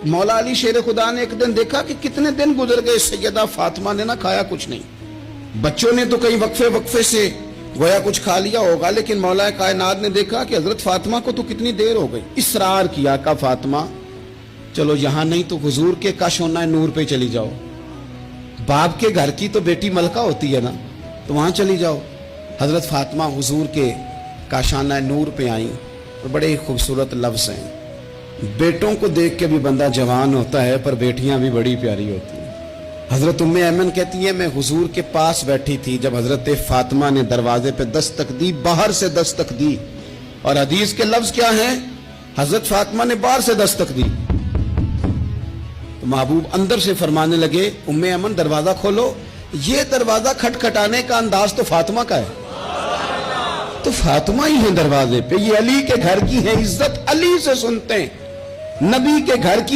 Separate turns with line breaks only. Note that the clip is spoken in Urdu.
مولا علی شیر خدا نے ایک دن دیکھا کہ کتنے دن گزر گئے سیدہ فاطمہ نے نہ کھایا کچھ نہیں. بچوں نے تو کئی وقفے سے گویا کچھ کھا لیا ہوگا، لیکن مولا کائنات نے دیکھا کہ حضرت فاطمہ کو تو کتنی دیر ہو گئی. اصرار کیا کہ فاطمہ چلو یہاں نہیں تو حضور کے کاشانہ نور پہ چلی جاؤ. باپ کے گھر کی تو بیٹی ملکہ ہوتی ہے نا، تو وہاں چلی جاؤ. حضرت فاطمہ حضور کے کاشانہ نور پہ آئیں اور بڑے خوبصورت لفظ ہیں. بیٹوں کو دیکھ کے بھی بندہ جوان ہوتا ہے، پر بیٹیاں بھی بڑی پیاری ہوتی ہیں. حضرت ام ایمن کہتی ہے میں حضور کے پاس بیٹھی تھی جب حضرت فاطمہ نے دروازے پہ دستک دی، باہر سے دستک دی. اور حدیث کے لفظ کیا ہیں؟ حضرت فاطمہ نے باہر سے دستک دی تو محبوب اندر سے فرمانے لگے ام ایمن دروازہ کھولو. یہ دروازہ کھٹکھٹانے کا انداز تو فاطمہ کا ہے، تو فاطمہ ہی ہیں دروازے پہ. یہ علی کے گھر کی ہے، عزت علی سے سنتے ہیں. نبی کے گھر کی ہے